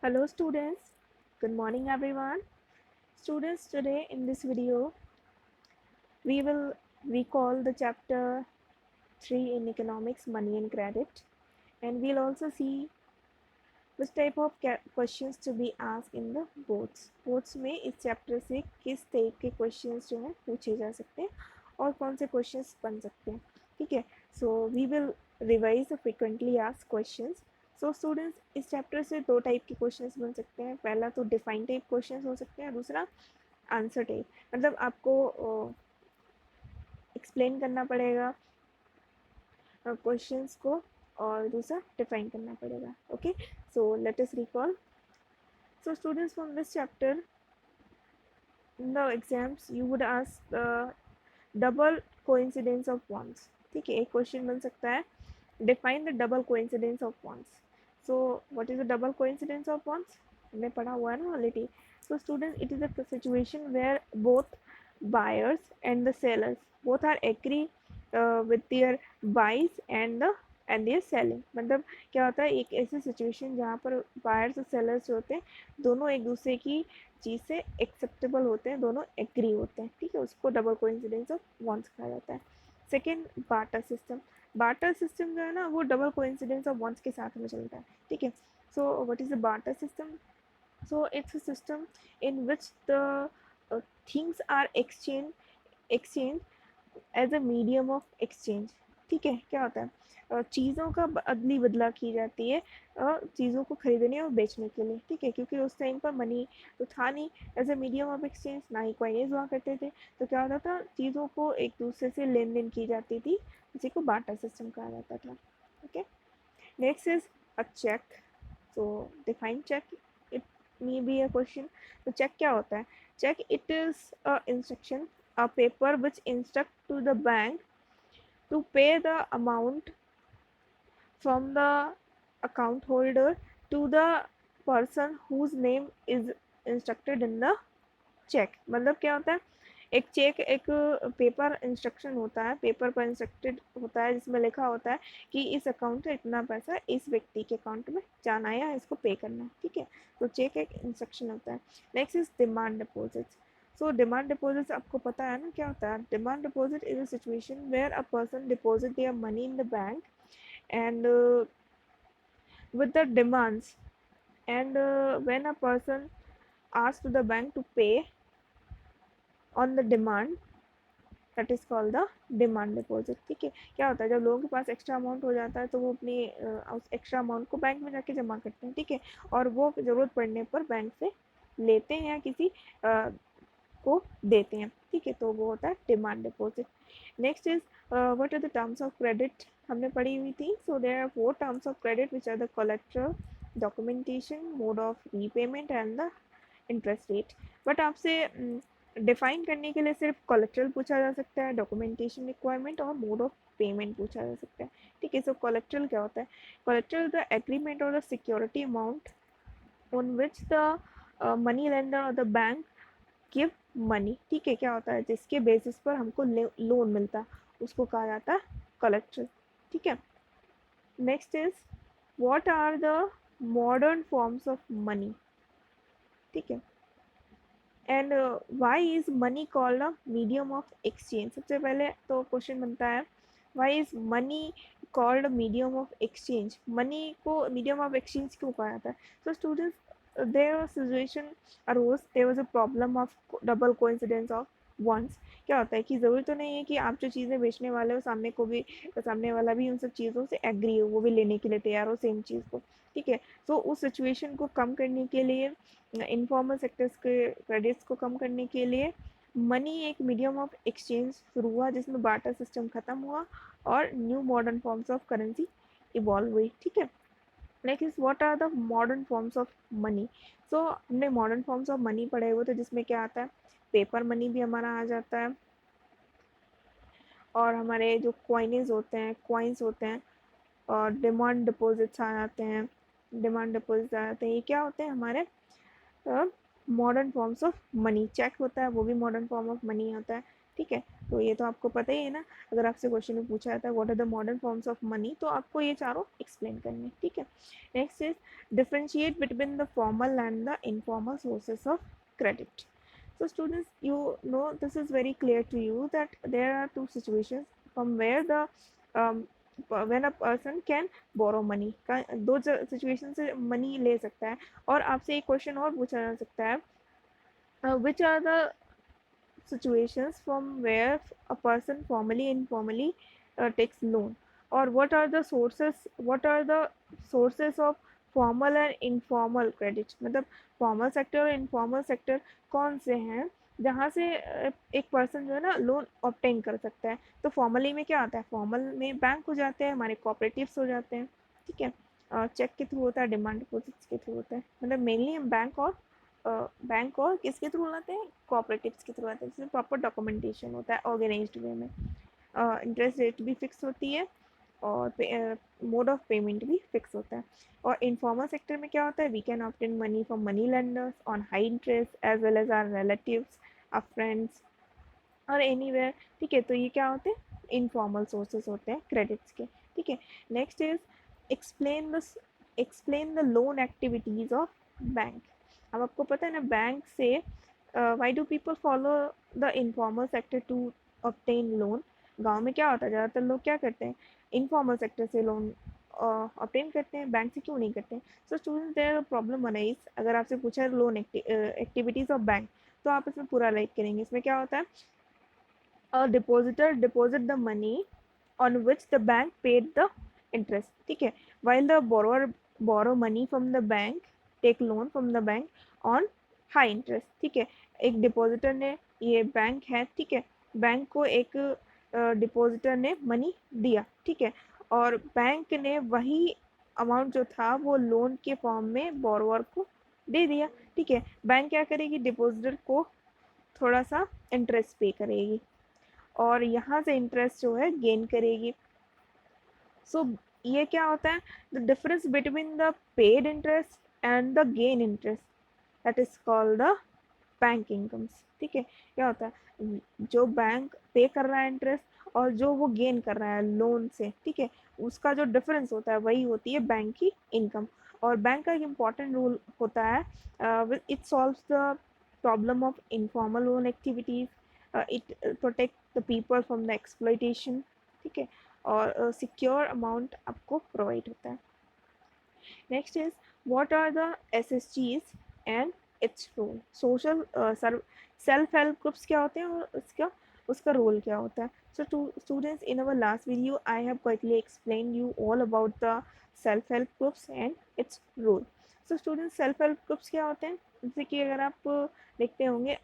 Hello students, good morning everyone. Students, today in this video we will recall the chapter 3 in economics, money and credit, and we'll also see which type of questions to be asked in the boards में इस chapter से किस type के questions जो हैं पूछे जा सकते हैं और कौन से क्वेश्चंस बन सकते हैं. ठीक है, so we will revise the frequently asked questions. So students, इस चैप्टर से दो टाइप के क्वेश्चंस बन सकते हैं. पहला तो डिफाइन टाइप क्वेश्चंस हो सकते हैं, दूसरा आंसर टाइप. मतलब आपको एक्सप्लेन करना पड़ेगा क्वेश्चंस को और दूसरा डिफाइन करना पड़ेगा. Okay, so let us recall. So students, from this chapter, in the exams you would ask the double coincidence of ones. ठीक है, एक क्वेश्चन बन सकता है define the double coincidence of ones. So what is the double coincidence of ones? हमने पढ़ा हुआ है ना already. So students, it is a situation where both buyers and the sellers both are agree with their buys and their selling. मतलब क्या होता है, एक ऐसी सिचुएशन जहाँ पर बायर्स और सेलर्स जो होते हैं दोनों एक दूसरे की चीज़ से एक्सेप्टेबल होते हैं, दोनों एग्री होते हैं. ठीक है, उसको डबल कोइंसिडेंस ऑफ वंस कहा जाता है. Second, barter system. Barter system जो है ना वो डबल कोइंसिडेंस ऑफ वंस के साथ में चलता है. ठीक है, so what is the barter system? So it's a system in which the things are exchanged as a medium of exchange. ठीक है, क्या होता है, चीज़ों का अदली बदला की जाती है चीज़ों को खरीदने और बेचने के लिए. ठीक है, क्योंकि उस टाइम पर मनी तो था नहीं as a medium of exchange, ना ही कॉइनेज हुआ करते थे. तो क्या होता था, चीज़ों को एक दूसरे से लेन देन की जाती थी, उसी को बार्टर सिस्टम कहा जाता था. Okay, next is a cheque. So define cheque, it may be a question. तो चेक क्या होता है? Cheque, it is a instruction, a paper which instruct to the bank to pay the amount from the account holder to the person whose name is instructed in the check. मतलब क्या होता है, एक check एक paper instruction होता है, paper पर instructed होता है जिसमें लिखा होता है कि इस अकाउंट से इतना पैसा इस व्यक्ति के अकाउंट में जाना है या इसको पे करना है. ठीक है, तो चेक एक इंस्ट्रक्शन होता है. Next is demand deposits. So demand deposits आपको पता है ना क्या होता है. Demand deposit is a situation where a person deposit their money in the bank and with the demands, and when a person asks to the bank to pay on the demand, that is called the demand deposit. ठीक है, क्या होता है, जब लोगों के पास extra amount हो जाता है तो वो अपनी उस एक्स्ट्रा अमाउंट को बैंक में जाके जमा करते हैं. ठीक है, और वो ज़रूरत पड़ने पर बैंक से लेते हैं या किसी को देते हैं. ठीक है, तो वो होता है demand deposit. Next is what are the terms of credit, हमने पढ़ी हुई थी. So there are four terms of credit which are the collateral, documentation, mode of repayment and the interest rate. But आपसे डिफाइन करने के लिए सिर्फ collateral पूछा जा सकता है, डॉक्यूमेंटेशन रिक्वायरमेंट और मोड ऑफ पेमेंट पूछा जा सकता है. ठीक है, सो कोलेट्रल क्या होता है? कोलेट्रल द एग्रीमेंट और the security amount on which the money lender और द बैंक गिव मनी. ठीक है, क्या होता है, जिसके बेसिस पर हमको लोन मिलता उसको कहा जाता है कोलेट्रल. ठीक है, next is what are the modern forms of money. ठीक है, and why is money called a medium of exchange. सबसे पहले तो क्वेश्चन बनता है why is money called medium of exchange. Money को मीडियम ऑफ एक्सचेंज क्यों कहा जाता है? तो students, there situation arose, there was a problem of double coincidence of wants. क्या होता है कि ज़रूरी तो नहीं है कि आप जो चीज़ें बेचने वाले हो सामने वाला भी उन सब चीज़ों से एग्री हो, वो भी लेने के लिए तैयार हो सेम चीज़ को. ठीक है, तो उस सिचुएशन को कम करने के लिए, इनफॉर्मल सेक्टर्स के क्रेडिट्स को कम करने के लिए मनी एक मीडियम ऑफ एक्सचेंज शुरू हुआ जिसमें बार्टर सिस्टम ख़त्म हुआ और new modern forms of currency evolve हुई. ठीक है, next what are the modern forms of money. So हमने मॉडर्न फॉर्म्स ऑफ मनी पढ़े हुए थे जिसमें क्या आता है, पेपर मनी भी हमारा आ जाता है और हमारे जो कॉइनेज होते हैं, कॉइन्स होते हैं, और डिमांड डिपॉजिट्स आ जाते हैं. डिमांड डिपॉजिट्स आ जाते हैं, ये क्या होते हैं हमारे modern forms of money. Check होता है वो भी मॉडर्न फॉर्म ऑफ मनी होता है. ठीक है। तो ये तो आपको पता ही है ना, अगर आपसे क्वेश्चन में पूछा जाता है what are the modern forms of money, तो आपको ये चारों एक्सप्लेन करने, ठीक है। Next is differentiate between the formal and the informal sources of credit. So students, you know this is very clear to you that there are two situations from where the um, when a person can borrow money का दो situation से money ले सकता है। और आपसे एक question और पूछा जा सकता है, which are the situations from where a person formally and informally takes loan, or what are the sources of formal and informal credit, मतलब फॉर्मल सेक्टर और इनफॉर्मल सेक्टर कौन से हैं जहाँ से एक पर्सन जो है ना लोन ऑब्टेन कर सकता है। तो फॉर्मली में क्या आता है, फॉर्मल में बैंक हो जाते हैं, हमारे कोऑपरेटिव्स हो जाते हैं, ठीक है। चेक के थ्रू होता है, डिमांड डिपॉजिट्स के थ्रू होता है, मतलब मेनली हम बैंक और किसके थ्रू लाते हैं, कोऑपरेटिव्स के थ्रू आते हैं, जिसमें प्रॉपर डॉक्यूमेंटेशन होता है ऑर्गेनाइज्ड वे में। इंटरेस्ट रेट भी फिक्स होती है और मोड ऑफ पेमेंट भी फिक्स होता है। और इनफॉर्मल सेक्टर में क्या होता है, we can obtain money from money lenders on high interest as well as or relatives, or friends और एनीवेयर, ठीक है। तो ये क्या होते हैं, इनफॉर्मल सोर्सेज होते हैं क्रेडिट्स के, ठीक है। Next is explain the explain the loan activities of bank. अब आपको पता है ना, बैंक से why do people follow the informal sector to obtain loan. गांव में क्या होता है, ज़्यादातर लोग क्या करते हैं, इनफॉर्मल सेक्टर से लोन ऑब्टेन करते हैं, बैंक से क्यों नहीं करते हैं। So students their problem arise, अगर आपसे पूछा है लोन एक्टिविटीज़ ऑफ बैंक, तो आप इसमें पूरा राइट करेंगे। इसमें क्या होता है, a depositor deposit the money on which the bank paid the interest, ठीक है। while the borrower borrow money from the bank, take loan from the bank on high interest, ठीक है। एक डिपॉजिटर ने, ये बैंक है, ठीक है, बैंक को एक डिपॉजिटर ने मनी दिया, ठीक है, और बैंक ने वही अमाउंट जो था वो लोन के फॉर्म में बोरोवर को दे दिया, ठीक है। बैंक क्या करेगी, डिपॉजिटर को थोड़ा सा इंटरेस्ट पे करेगी और यहाँ से इंटरेस्ट जो है गेन करेगी। सो ये क्या होता है, the difference between the paid interest and the gain interest, that is called the bank incomes, ठीक है। क्या होता है, जो बैंक पे कर रहा है इंटरेस्ट और जो वो गेन कर रहा है लोन से, ठीक है, उसका जो डिफरेंस होता है वही होती है बैंक की इनकम। और बैंक का एक इम्पॉर्टेंट रोल होता है, it solves the problem of informal loan activities, it protect the people from the exploitation, ठीक है, और सिक्योर अमाउंट आपको प्रोवाइड होता है। Next is what are the एसएचजीज and its role. Social self help groups क्या होते हैं और उसका रोल क्या होता है। सो students, in our last video I have quickly explained you all about the self help groups and its role. So students, self help groups क्या होते हैं, जैसे कि अगर आप देखते होंगे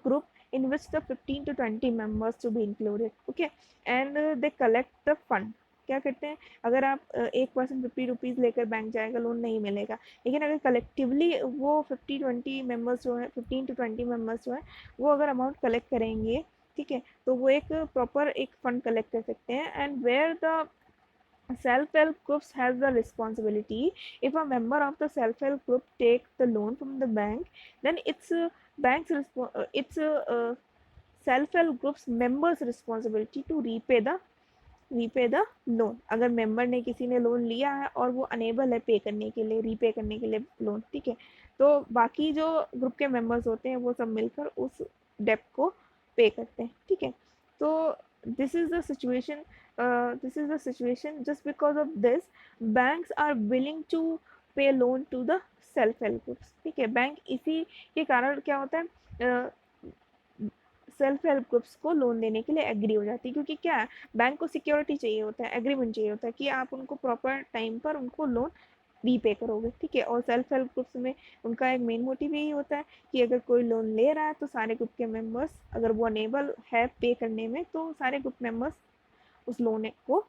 group in which the 15 to 20 members to be included, okay, and they collect the fund। क्या करते हैं, अगर आप एक पर्सन 50 रुपीज़ लेकर बैंक जाएगा, लोन नहीं मिलेगा, लेकिन अगर कलेक्टिवली वो 50-20 मेम्बर्स जो है, 15 to 20 मेम्बर्स जो है, वो अगर अमाउंट कलेक्ट करेंगे, ठीक है, तो वो एक प्रॉपर एक फंड कलेक्ट कर सकते हैं। And where the self-help groups has the responsibility, if a member of the self-help group take the loan from the bank, then it's self-help groups members responsibility to repay the loan. अगर member ने, किसी ने loan लिया है और वो enable है पे करने के लिए, रीपे करने के लिए लोन, ठीक है, तो बाकी जो ग्रुप के मेंबर्स होते हैं वो सब मिलकर उस डेप्ट को पे करते हैं, ठीक है। तो this is the situation, this is the situation just because of this banks are willing to pay loan to the self help groups, ठीक है। बैंक इसी के कारण क्या होता है, सेल्फ हेल्प ग्रुप्स को लोन देने के लिए एग्री हो जाती है, क्योंकि क्या है, बैंक को सिक्योरिटी चाहिए होता है, एग्रीमेंट चाहिए होता है कि आप उनको प्रॉपर टाइम पर उनको लोन रीपे करोगे, ठीक है। और सेल्फ हेल्प ग्रुप्स में उनका एक मेन मोटिव यही होता है कि अगर कोई लोन ले रहा है तो सारे ग्रुप के मेंबर्स, अगर वो अनेबल है पे करने में, तो सारे ग्रुप मेंबर्स उस लोन को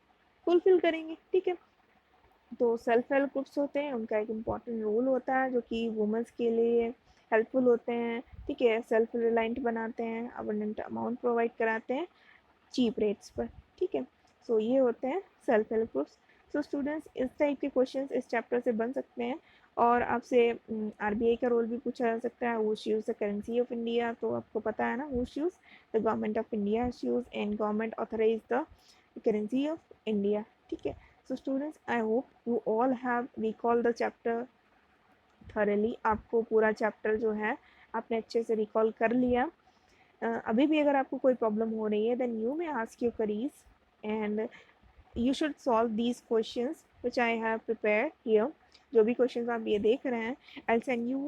फुलफिल करेंगे, ठीक है। तो सेल्फ हेल्प ग्रुप्स होते हैं, उनका एक इम्पॉर्टेंट रोल होता है जो कि वुमेंस के लिए हेल्पफुल होते हैं, ठीक है, सेल्फ रिलायंट बनाते हैं, अबंडेंट अमाउंट प्रोवाइड कराते हैं चीप रेट्स पर, ठीक है। सो ये होते हैं सेल्फ हेल्प ग्रुप्स। सो स्टूडेंट्स इस टाइप के क्वेश्चंस इस चैप्टर से बन सकते हैं और आपसे आरबीआई का रोल भी पूछा जा सकता है। Who issues the currency of India, तो आपको पता है ना, who issues the government of India issues and government authorize the currency of India. ठीक है, so students I hope you all have recall the chapter thoroughly. आपको पूरा chapter जो है आपने अच्छे से रिकॉल कर लिया। अभी भी अगर आपको कोई प्रॉब्लम हो रही है then you may ask your queries and you should solve these questions which I have prepared here. जो भी questions आप ये देख रहे हैं, I'll send you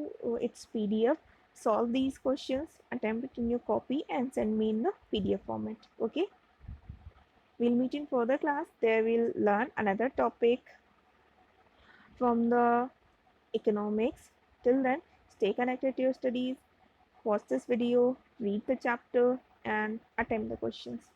its PDF. Solve these questions, attempt it in your copy and send me in the PDF format. Okay? We'll meet in further class. There we'll learn another topic from the economics. Till then, stay connected to your studies. Watch this video, read the chapter and attempt the questions.